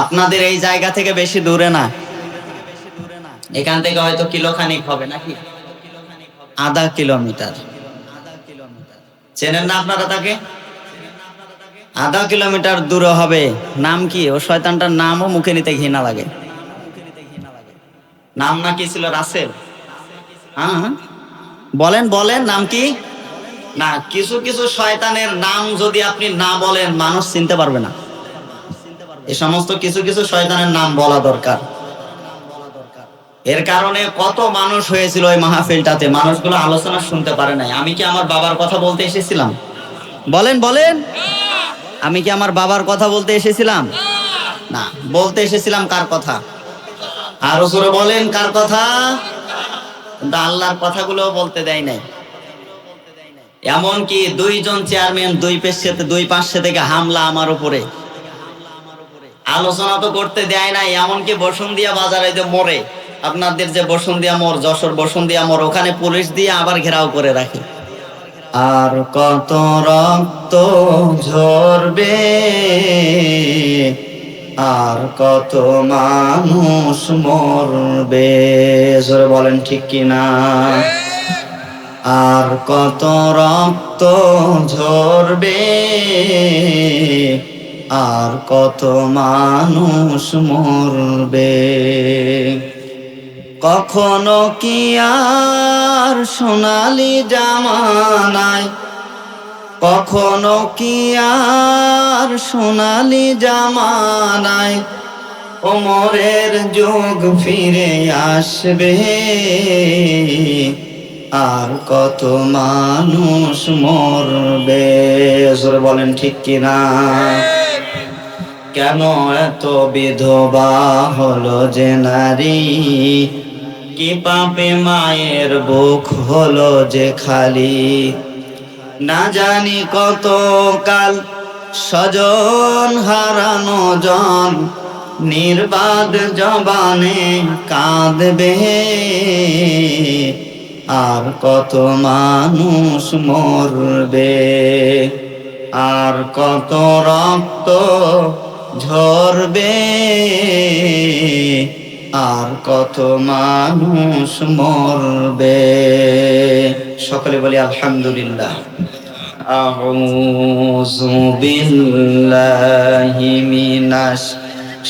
আপনাদের এই জায়গা থেকে বেশি দূরে না, এখান থেকে হয়তো কিলোখানিক হবে নাকি, আধা কিলোমিটার। চেনেন না আপনারা তাকে? আধা কিলোমিটার দূরে হবে। নাম কি? ও শয়তানটার নামও মুখে নিতে ঘৃণা লাগে। নাম না কি ছিল? রাসেল। হ্যাঁ, বলেন বলেন, নাম কি? না, কিছু কিছু শয়তানের নাম যদি আপনি না বলেন মানুষ চিনতে পারবে না। এই সমস্ত কিছু কিছু শয়তানের নাম বলা দরকার। এর কারণে কত মানুষ হয়েছিল ওই মাহফিলটাতে, মানুষগুলো আলোচনা শুনতে পারে নাই। আমি কি আমার বাবার কথা বলতে এসেছিলাম? বলেন বলেন, আমি কি আমার বাবার কথা বলতে এসেছিলাম? না, বলতে এসেছিলাম কার কথা? আরো জোরে বলেন, কার কথা? কিন্তু আল্লাহর কথাগুলো বলতে দেয় নাই। এমনকি দুইজন চেয়ারম্যান দুই পাশে থেকে হামলা আমার উপরে, আলোচনা তো করতে দেয় নাই। এমনকি বসুন্ধিয়া বাজারে যে মোড়ে, আপনাদের যে বসুন্ধিয়া মোড়, যশোর বসুন্ধিয়া মোড়, ওখানে পুলিশ দিয়ে আবার ঘেরাও করে রাখে। আর কত রক্ত ঝরবে, আর কত মানুষ মরবে, জোরে বলেন ঠিক কিনা? আর কত রক্ত ঝরবে, আর কত মানুষ মরবে। কখনো কি আর সোনালি জামানায়, কখনো কি আর সোনালি জামানায় ওমরের যুগ ফিরে আসবে, আর কত মানুষ মরবে, জোরে বলেন ঠিক কিনা? কেন এত বিধবা হলো যে নারী, কি পাপে মায়ের বুক হলো যে খালি, না জানি কত কাল স্বজন হারানো জন নির্বাদ জবানে কাঁদবে, আর কত মানুষ মরবে, আর কত রক্ত ঝরবে, আর কত মানুষ মরবে। সকলে বলি আলহামদুলিল্লাহ। আউযু বিল্লাহি মিনাশ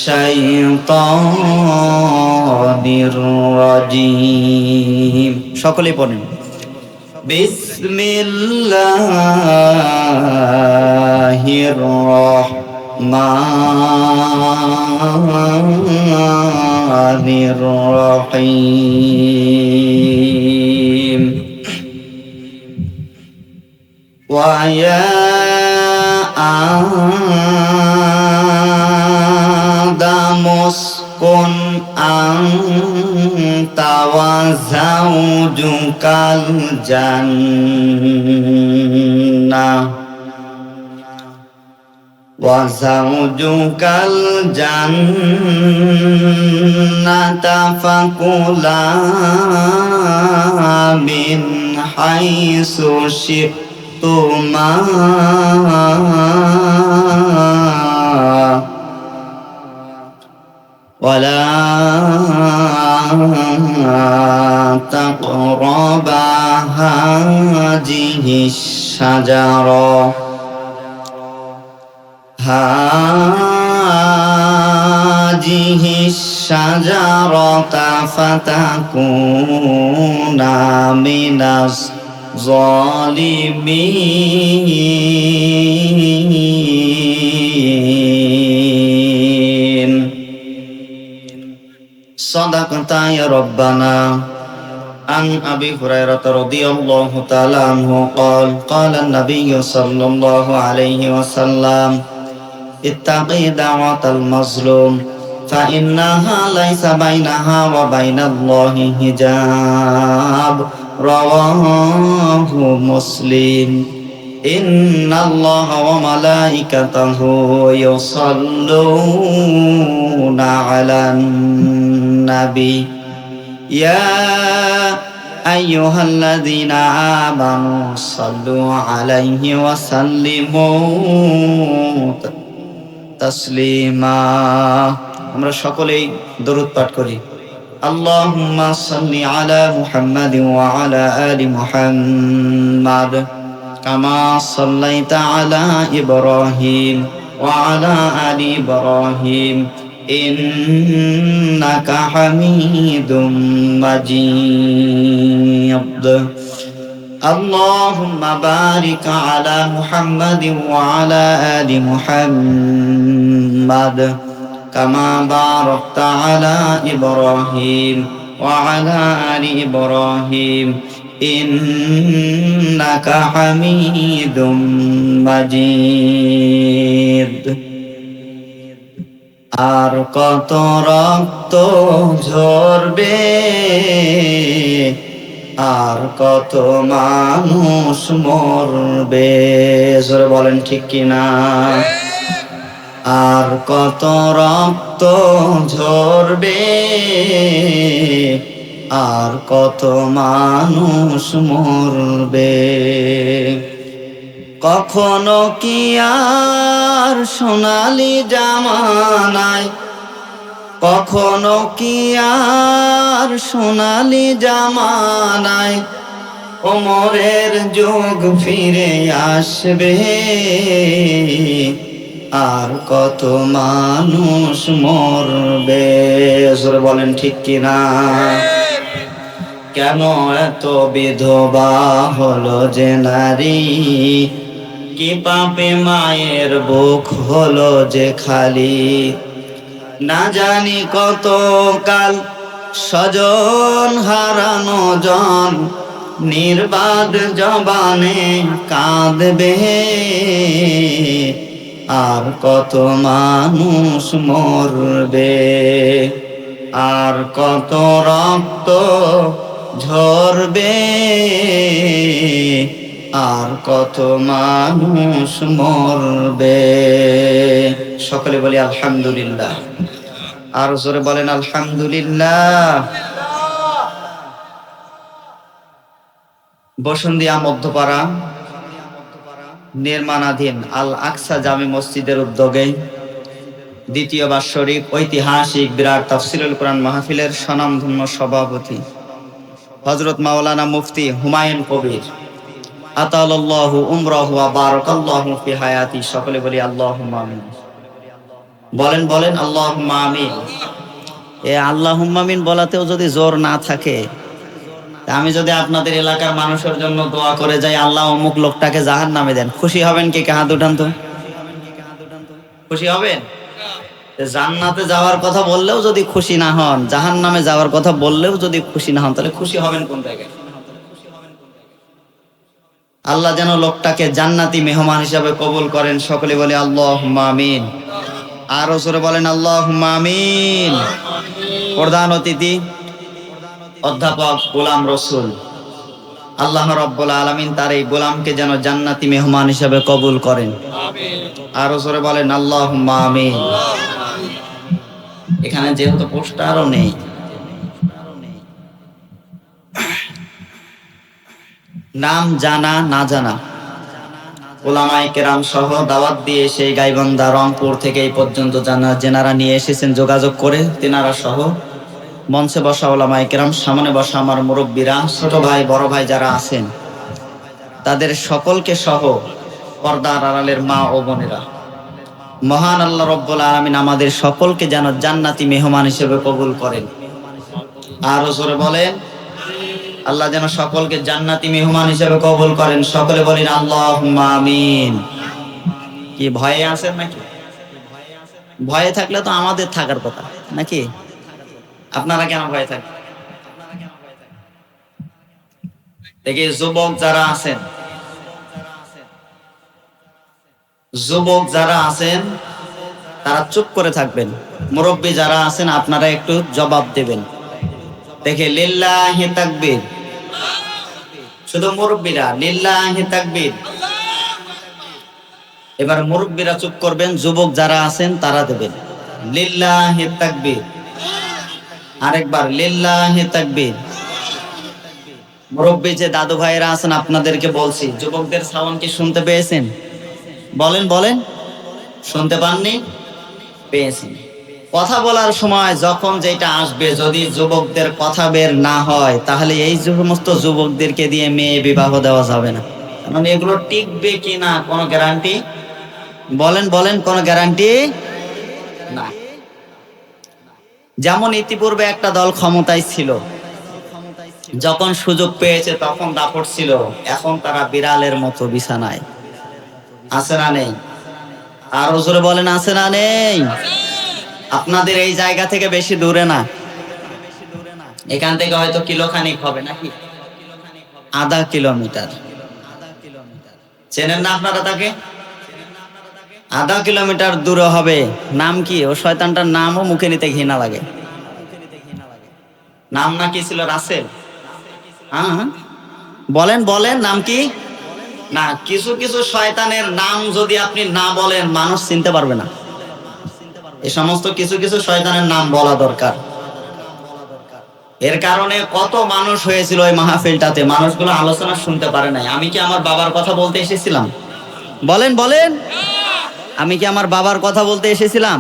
শাইতানির রাজিম। সকলে পড়েন বিসমিল্লাহির রহমানির রহিম। ويا آدم اسكن أنت وزوجك الجنة وزوجك الجنة فكلا من حيث شئتما ولا تقربا هذه الشجرة فتكونا من الظالمين صدقت يا ربنا. عن أبي هريرة رضي الله تعالى عنه قال قال النبي صلى الله عليه وسلم اتقي دعوة المظلوم فإنها ليس بينها وبين الله حجاب. رواه مسلم. إن الله وملائكته يصلون على النبي يا أيها الذين آمنوا صلوا عليه وسلموا তাসলিমা। আমরা সকলেই দরুদ পাঠ করি। আল্লাহুম্মা সাল্লি আলা মুহাম্মাদিন ওয়া আলা আলি মুহাম্মাদ কামা সাল্লাইতা আলা ইব্রাহিম ওয়া আলা আলি ইব্রাহিম ইন্নাকা হামিদুম মাজিদ। اللهم بارك على محمد وعلى آل محمد كما باركت على إبراهيم وعلى آل إبراهيم إنك حميد مجيد। আর কত রক্ত ঝরবে, আর কত মানুষ মরবে, জোরে বলেন ঠিক কিনা? আর কত রক্ত ঝরবে, আর কত মানুষ মরবে। কখনো কি আর সোনালি জামানায়, কখনো কি আর সোনালি জামানায় ওমরের যুগ ফিরে আসবে, আর কত মানুষ মরবে, জোরে বলেন ঠিক কিনা? কেন এত বিধবা হলো যে নারী, কি পাপে মায়ের বুক হলো যে খালি, না জানি কত কাল স্বজন হারানো জন নির্বাদ জবানে কাঁদবে, আর কত মানুষ মরবে, আর কত রক্ত ঝরবে, আর কত মানুষ মরবে। সকলে বলি আলহামদুলিল্লাহ। আর জোরে বলেন আলহামদুলিল্লাহ। বসুন্ধিয়া মধ্যপাড়া নির্মাণাধীন আল আকসা জামে মসজিদের উদ্যোগে দ্বিতীয় বাৎসরিক ঐতিহাসিক বিরাট তাফসিরুল কোরআন মাহফিলের স্বনামধন্য সভাপতি হযরত মাওলানা মুফতি হুমায়ুন কবির আতালাল্লাহু উমরাহু ওয়া বারাকাল্লাহু ফি হায়াতি। সকলে বলি আল্লাহুম্মা আমিন। বলেন বলেন আল্লাহুম্মা আমিন। এই আল্লাহুম্মা আমিন বলাতেও যদি জোর না থাকে, আমি যদি আপনাদের এলাকার মানুষের জন্য দোয়া করে যাই, আল্লাহ অমুক লোকটাকে জাহান্নামে দেন, খুশি হবেন কি? হাত উঠান তো। খুশি হবেন? জান্নাতে যাওয়ার কথা বললেও যদি খুশি না হন, জাহান্নামে যাওয়ার কথা বললেও যদি খুশি না হন, তাহলে খুশি হবেন কোন জায়গায়? আল্লাহ যেন লোকটাকে জান্নাতি মেহমান হিসাবে কবুল করেন। সকলে বলে আল্লাহুম্মা আমিন। আরো জোরে বলেন আল্লাহুম্মা আমিন। প্রধান অতিথি অধ্যাপক গোলাম রসুল, আল্লাহ রাব্বুল আলামিন তার এই গোলামকে যেন জান্নাতি মেহমান হিসাবে কবুল করেন। আরো জোরে বলেন আল্লাহুম্মা আমিন। এখানে যেহেতু পোস্টারও নেই, নাম জানা না জানা উলামায়ে কেরাম সহ দাওয়াত দিয়ে সেই গাইবান্ধা রংপুর থেকে এই পর্যন্ত যেনারা নিয়ে এসেছেন যোগাযোগ করে, তেনারা সহ মঞ্চে বসা উলামায়ে কেরাম, সামনে বসা আমার মুরব্বীরা, ছোট ভাই বড় ভাই যারা আছেন, তাদের সকলকে সহ পর্দার আড়ালের মা ও বোনেরা, মহান আল্লাহ রব্বুল আলামিন আমাদের সকলকে যেন জান্নাতি মেহমান হিসেবে কবুল করেন। আরো জোরে বলেন আল্লাহ যেন সকলকে জান্নাতি মেহমান হিসেবে কবুল করেন। সকলে বলেন আল্লাহুম্মা আমিন। কি ভয়ে আছেন নাকি? ভয়ে থাকলে তো আমাদের থাকার কথা নাকি? আপনারা কেন ভয়ে থাকেন? দেখি যুবক যারা আছেন, যুবক যারা আছেন তারা চুপ করে থাকবেন। মুরব্বী যারা আছেন আপনারা একটু জবাব দেবেন। দেখে লিল্লাহি তাকবীর। শুধু মুরব্বীরা লিল্লাহি তাকবীর। এবার মুরব্বীরা চুপ করবেন, যুবক যারা আছেন তারা দেবেন লিল্লাহি তাকবীর। আরেকবার লিল্লাহি তাকবীর। মুরব্বী যে দাদু ভাইরা আছেন আপনাদেরকে বলছি, যুবকদের সাউন্ড কি শুনতে পেয়েছেন? বলেন বলেন, শুনতে পাননি? পেয়েছেন। কথা বলার সময় যখন যেটা আসবে, যদি যুবকদের কথা বের না হয়, তাহলে এই সমস্ত যুবকদেরকে দিয়ে মেয়ে বিবাহ দেওয়া যাবে না। কারণ এগুলো টিকবে কিনা কোনো গ্যারান্টি, বলেন বলেন, কোনো গ্যারান্টি না। যেমন ইতিপূর্বে একটা দল ক্ষমতায় ছিল, যখন সুযোগ পেয়েছে তখন দাপট ছিল, এখন তারা বিড়ালের মতো বিছানায়। আছে না নেই? আর জোরে বলেন, আছে না নেই? আপনাদের এই জায়গা থেকে বেশি দূরে না, এখান থেকে হয়তো কিলোখানিক হবে, নাকি আধা কিলোমিটার। চেনেন না আপনারা তাকে? আধা কিলোমিটার দূরে হবে। নাম কি? ও শয়তানটার নামও মুখে নিতে ঘৃণা লাগে। নাম না কি ছিল? রাসেল। হ্যাঁ, বলেন বলেন, নাম কি? না, কিছু কিছু শয়তানের নাম যদি আপনি না বলেন মানুষ চিনতে পারবে না। এই সমস্ত কিছু কিছু শয়তানের নাম বলা দরকার। এর কারণে কত মানুষ হয়েছিল ওই মাহফিলটাতে, মানুষগুলো আলোচনা শুনতে পারে নাই। আমি কি আমার বাবার কথা বলতে এসেছিলাম? বলেন বলেন, আমি কি আমার বাবার কথা বলতে এসেছিলাম?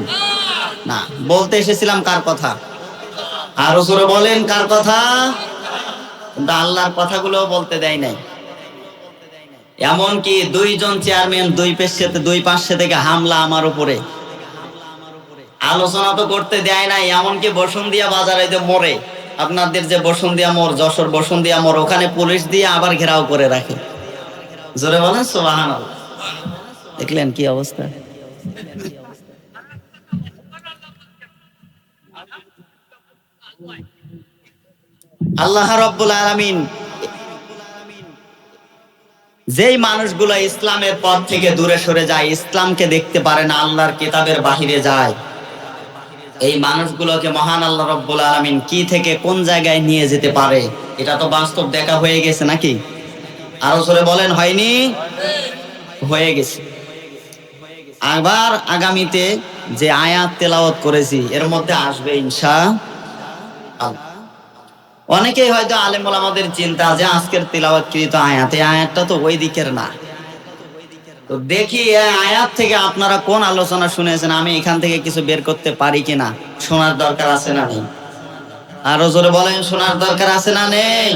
না, বলতে এসেছিলাম কার কথা? আরো জোরে বলেন, কার কথা? কিন্তু আল্লাহর কথাগুলো বলতে দেয় নাই। এমনকি দুইজন চেয়ারম্যান দুই পাশে থেকে হামলা আমার উপরে, আলোচনা তো করতে দেয় নাই। এমনকি বসুন্ধিয়া বাজারে যে মোড়ে, আপনাদের যে বসুন্ধিয়া মোড়, যশোর বসুন্ধিয়া মোড়, ওখানে পুলিশ দিয়ে আবার ঘেরাও করে রাখে। জোরে বলেন সুবহানাল্লাহ। দেখলেন কি অবস্থা? আল্লাহ রাব্বুল আলামিন যেই মানুষগুলো ইসলামের পথ থেকে দূরে সরে যায়, ইসলামকে দেখতে পারে না, আল্লাহর কিতাবের বাহিরে যায়, এই মানুষগুলোকে মহান আল্লাহ রাব্বুল আলামিন কি থেকে কোন জায়গায় নিয়ে যেতে পারে, এটা তো বাস্তব দেখা হয়ে গেছে, নাকি? আরো জোরে বলেন, হয়নি? হয়ে গেছে। আবার আগামীতে যে আয়াত তেলাওয়াত করেছি এর মধ্যে আসবে ইনশাআল্লাহ। অনেকেই হয়তো আলেম ওলামাদের চিন্তা যে আজকের তিলাওয়াতকৃত আয়াত, এই আয়াতটা তো ওই দিকের না। তো দেখি এই আয়াত থেকে আপনারা কোন আলোচনা শুনেছেন, আমি এখান থেকে কিছু বের করতে পারি কিনা। শোনার দরকার আছে না নেই? আরো জোরে বলেন, শোনার দরকার আছে না নেই?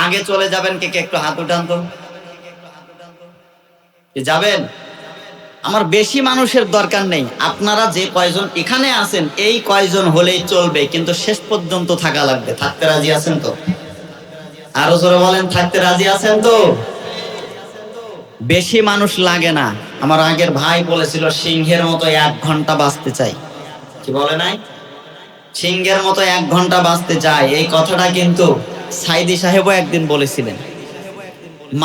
আগে চলে যাবেন কে কে? একটু হাত উঠান তো। যাবেন? আমার বেশি মানুষের দরকার নেই, আপনারা যে কয়জন এখানে আছেন এই কয়জন হলেই চলবে, কিন্তু শেষ পর্যন্ত থাকা লাগবে। থাকতে রাজি আছেন তো? আরো জোরে বলেন, থাকতে রাজি আছেন তো? বেশি মানুষ লাগে না। আমার আগের ভাই বলেছিল সিংহের মতো 1 ঘন্টা বাঁচতে চাই। কি বলে নাই? সিংহের মতো 1 ঘন্টা বাঁচতে চাই। এই কথাটা কিন্তু সাইদি সাহেবও একদিন বলেছিলেন।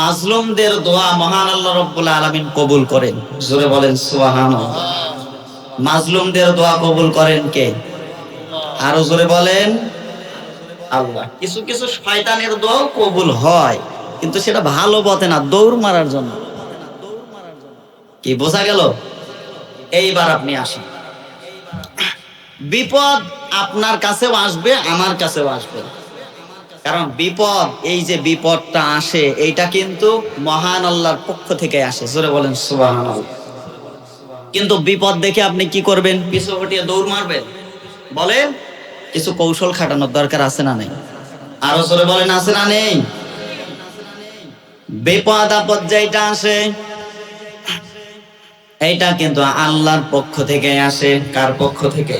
মাজলুমদের দোয়া মহান আল্লাহ রাব্বুল আলামিন কবুল করেন। জোরে বলেন সুবহানাল্লাহ। মাজলুমদের দোয়া কবুল করেন কে? আরো জোরে বলেন, আল্লাহ। কিছু কিছু শয়তানের দোয়াও কবুল হয়, কিন্তু সেটা ভালো পথে না, দৌড় মারার জন্য। কি বোঝা গেল? এইবার আপনি আসেন। বিপদ আপনার কাছেও আসবে, আমার কাছেও আসবে। কারণ বিপদ, এই যে বিপদটা আসে, এইটা কিন্তু মহান আল্লাহর পক্ষ থেকে আসে। জোরে বলেন সুবহানাল্লাহ। কিন্তু বিপদ দেখে আপনি কি করবেন? পিছু হটিয়ে দৌড় মারবেন? বলেন, কিছু কৌশল খাটানোর দরকার আছে না নেই? আরো জোরে বলেন, আছে না নেই? বিপদ আপদ যেটা আসে এইটা কিন্তু আল্লাহর পক্ষ থেকে আসে। কার পক্ষ থেকে?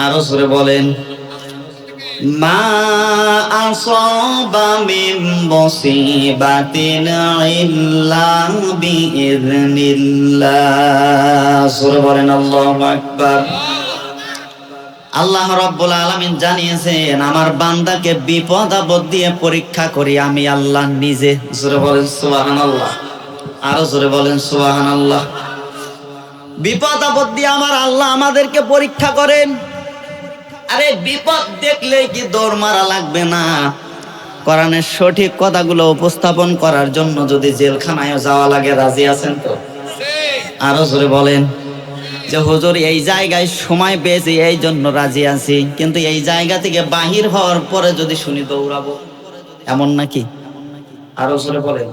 আরো জোরে বলেন, মা আসাবা মিন মুসিবাতিন ইল্লা বিইযনিল্লাহ। জোরে বলেন আল্লাহু আকবার। আল্লাহ রাব্বুল আলামিন জানিয়েছেন, আমার বান্দাকে বিপদ আপদ দিয়ে পরীক্ষা করি আমি আল্লাহ নিজে। জোরে বলেন সুবহানাল্লাহ। আরো জোরে বলেন সুবহানাল্লাহ। বিপদ আপদ দিয়ে আমার আল্লাহ আমাদেরকে পরীক্ষা করেন। আরে বিপদ দেখলেই কি দৌড় মারা লাগবে না? কোরআনের সঠিক কথাগুলো উপস্থাপন করার জন্য যদি জেলখানায় যাওয়া লাগে, রাজি আছেন তো? আরো জোরে বলেন, যে হুজুর এই জায়গায় সময় পেয়েছি এই জন্য রাজি আছি, কিন্তু এই জায়গা থেকে বাহির হওয়ার পরে যদি শুনি দৌড়াবো, এমন নাকি? আরো জোরে বলেন।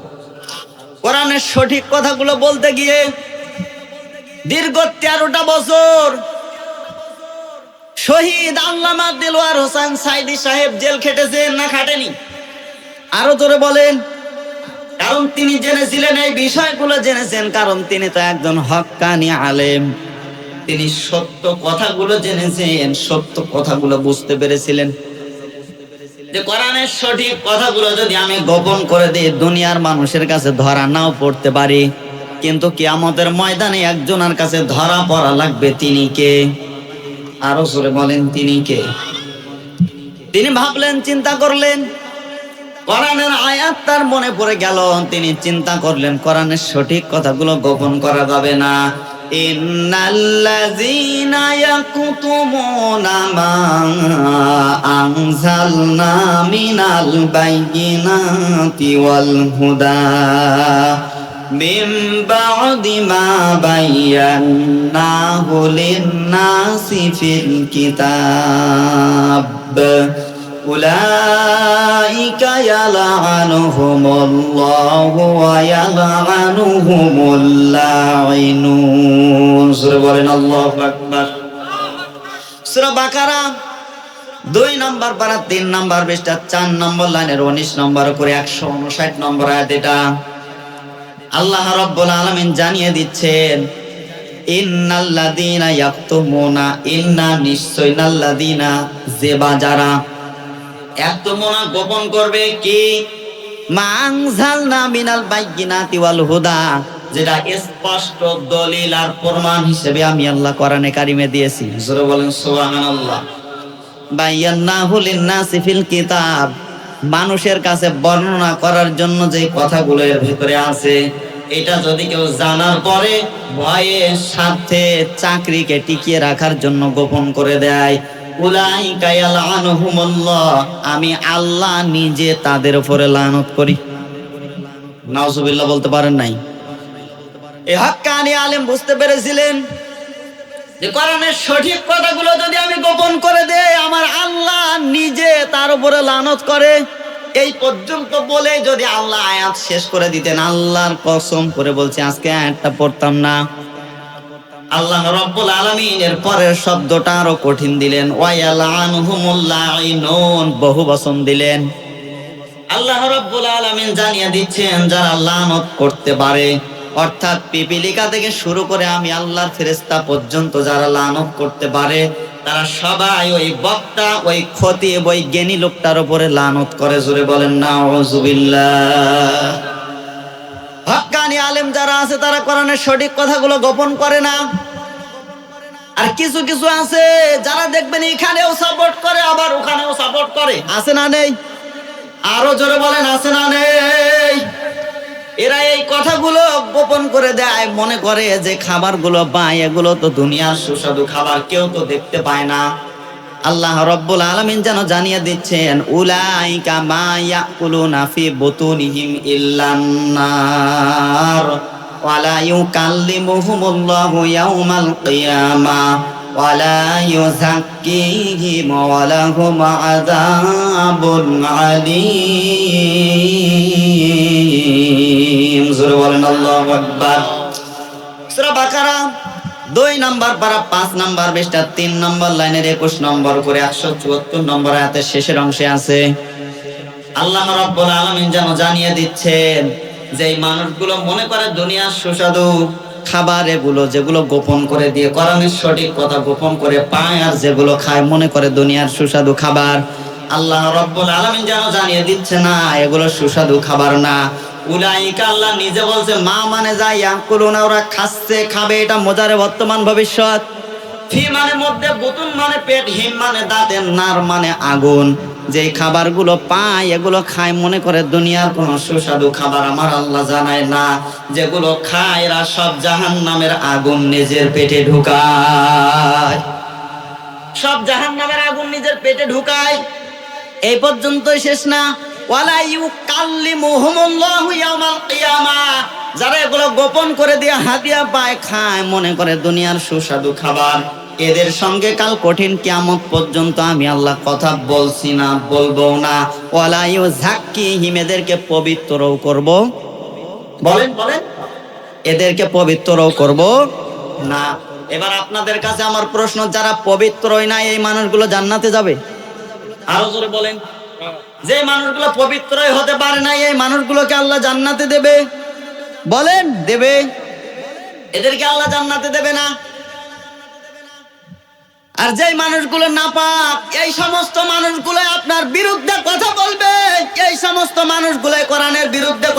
কোরআনের সঠিক কথাগুলো বলতে গিয়ে দীর্ঘ 13টা বছর শহীদ আল্লামা দেলোয়ার হোসেন সাইদি সাহেব জেল খেটেছেন না খাটেনি? আরো জোরে বলেন। কারণ তিনি জেনেছিলেন, এই বিষয়গুলো জেনেছেন কারণ তিনি তো একজন হক্কানি আলেম। তিনি সত্য কথাগুলো জেনেছেন, সত্য কথাগুলো বুঝতে পেরেছিলেন যে কোরআনের সঠিক কথাগুলো যদি আমি গোপন করে দিই, দুনিয়ার মানুষের কাছে ধরা নাও পড়তে পারি, কিন্তু কিয়ামতের ময়দানে একজনের কাছে ধরা পড়া লাগবে। তিনি কে? আরো জোরে বলেন, তিনি কে? তিনি ভাবলেন, চিন্তা করলেন, কোরআনের আয়াত তার মনে পড়ে গেল। তিনি চিন্তা করলেন কোরআনের সঠিক কথাগুলো গোপন করা যাবে না। ইন্নাল্লাযীনা ইয়াকুতুমুনা মা আনজালনা মিনাল বাইয়িনাতি ওয়াল হুদা মিন বা'দি মা বায়্যানাহু লিন-নাসি ফিল কিতাব উলাইকা ইয়ালআনুহুমুল্লাহু ওয়া ইয়ালআনুহুমুল লাঈনুন। সূরা বলেন আল্লাহু আকবার। সূরা বাকারা 2 নম্বর পারা 3 নম্বর পৃষ্ঠা 4 নম্বর লাইনের 19 নম্বর করে 159 নম্বর আয়াত। এটা আল্লাহ রাব্বুল আলামিন জানিয়ে দিচ্ছেন, ইন্নাল্লাযীনা ইয়াকতুমুনা, ইন্না নিশ্চয়, নাল্লাযীনা যে বা যারা, ইয়াকতুমুনা গোপন করবে কি, মা আনজালনা মিনাল বাইয়িনাতি ওয়াল হুদা, যেটা স্পষ্ট দলিল আর প্রমাণ হিসেবে আমি আল্লাহ কোরআনে কারিমে দিয়েছি। জোরে বলেন সুবহানাল্লাহ। বায়্যানাহু লিন-নাসি ফিল কিতাব, মানুষের কাছে বর্ণনা করার জন্য যে কথাগুলো এর ভিতরে আছে, এটা যদি কেউ জানার পরে ভয়ে সাথে চাকরিকে টিকিয়ে রাখার জন্য গোপন করে দেয়, উলাইকা ইয়ালআনুহুমুল্লাহ, আমি আল্লাহ নিজে তাদের উপরে লানত করি। নাউজুবিল্লাহ বলতে পারেন নাই? এই হক্কানি আলেম বুঝতে পেরেছিলেন যে কোরআনের সঠিক কথাগুলো যদি আমি গোপন করে দেই, আমার আল্লাহ নিজে তার উপরে লানত করে। এই পর্যন্ত বলে যদি আল্লাহ আয়াত শেষ করে দিতেন, আল্লাহর কসম করে বলছে আজকে আয়াতটা পড়তাম না। আল্লাহ রাব্বুল আলামিন এর পরের শব্দটা আরো কঠিন দিলেন, ওয়া ইয়ালআনুহুমুল লাঈনুন, বহুবচন দিলেন। আল্লাহ রাব্বুল আলামিন জানিয়ে দিচ্ছেন যারা লানত করতে পারে, অর্থাৎ পিপিলিকা থেকে শুরু করে আমি আল্লাহর ফেরেশতা পর্যন্ত যারা লানত করতে পারে, তারা সবাই ওই বক্তা, ওই খতিব, ওই জ্ঞানী লোকটার উপরে লানত করে। জোরে বলেন নাউযুবিল্লাহ। হক্কানি আলেম যারা আছে তারা কোরআনের সঠিক কথাগুলো গোপন করে না। আর কিছু কিছু আছে যারা দেখবেন এখানেও সাপোর্ট করে আবার ওখানেও সাপোর্ট করে। আছে না নেই? আরো জোরে বলেন, আছে না নেই? এরা এই কথাগুলো গোপন করে দেয়, মনে করে যে খাবারগুলো পায় এগুলো তো দুনিয়ার সুস্বাদু খাবার, কেউ তো দেখতে পায় না। আল্লাহ রাব্বুল আলামিন যেন জানিয়ে দিচ্ছেন, উলাইকা মা ইয়াকুলুনা ফি বুতুনিহিম ইল্লান নার ওয়া লা ইউকাল্লিমুহুমুল্লাহু ইয়াওমাল কিয়ামাহ ওয়া লা ইউযাক্কিহিম ওয়া লাহুম আযাবুন আলীম। জোরে বলেন আল্লাহু আকবার। সূরা বাকারা 2 নম্বর পারা 5 নম্বর পৃষ্ঠা 3 নম্বর লাইনের 21 নম্বর করে 174 নম্বর আয়াতের শেষের অংশে আছে, আল্লাহ রাব্বুল আলামিন যেন জানিয়ে দিচ্ছেন যে এই মানুষগুলো মনে করে দুনিয়ার সুস্বাদু খাবার এগুলো, যেগুলো গোপন করে দিয়ে কোরআনের সঠিক কথা গোপন করে পায়, আর যেগুলো খায় মনে করে দুনিয়ার সুস্বাদু খাবার, আল্লাহ রাব্বুল আলামিন যেন জানিয়ে দিচ্ছে না, এগুলো সুস্বাদু খাবার না। উলাইকা, আল্লাহ নিজে বলছে, মা মানে যা, ইয়াকুলুনা ওরা খাচ্ছে, খাবে, এটা মোজারে বর্তমান ভবিষ্যৎ। ফি মানে মধ্যে, বুতুন মানে পেট, হিম মানে দাঁতের, নার মানে আগুন। যে খাবারগুলো পায় এগুলো খায় মনে করে দুনিয়ার কোন সুস্বাদু খাবার আমার আল্লাহ জানায় না। যেগুলো খায় এরা সব জাহান্নামের আগুন নিজের পেটে ঢুকায়, সব জাহান্নামের আগুন নিজের পেটে ঢুকায়। এই পর্যন্তই শেষ না, ওয়ালা ইউকাল্লিমুহুমুল্লাহু ইয়াওমাল কিয়ামাহ, যারা এগুলো গোপন করে দিয়ে হাদিয়া পায়, খায় মনে করে দুনিয়ার সুস্বাদু খাবার, এদের সঙ্গে কাল কঠিন কিয়ামত পর্যন্ত আমি আল্লাহ কথা বলছি না, বলবো না। ওয়ালা ইউযাক্কিহিম, এদেরকে পবিত্রও করব। বলেন বলেন, এদেরকে পবিত্রও করব না। এবার আপনাদের কাছে আমার প্রশ্ন, যারা পবিত্রই নাই এই মানুষগুলো জান্নাতে যাবে? আরো জোরে বলেন। যে মানুষগুলো পবিত্রই হতে পারে না এই মানুষগুলোকে আল্লাহ জান্নাতে দেবে? বলেন দেবে? এদেরকে আল্লাহ জান্নাতে দেবে না? আর যেই মানুষগুলো নাপাক এই সমস্ত মানুষগুলো আপনার বিরুদ্ধে কথা বলবে, এই সমস্ত মানুষগুলো কোরআনের বিরুদ্ধে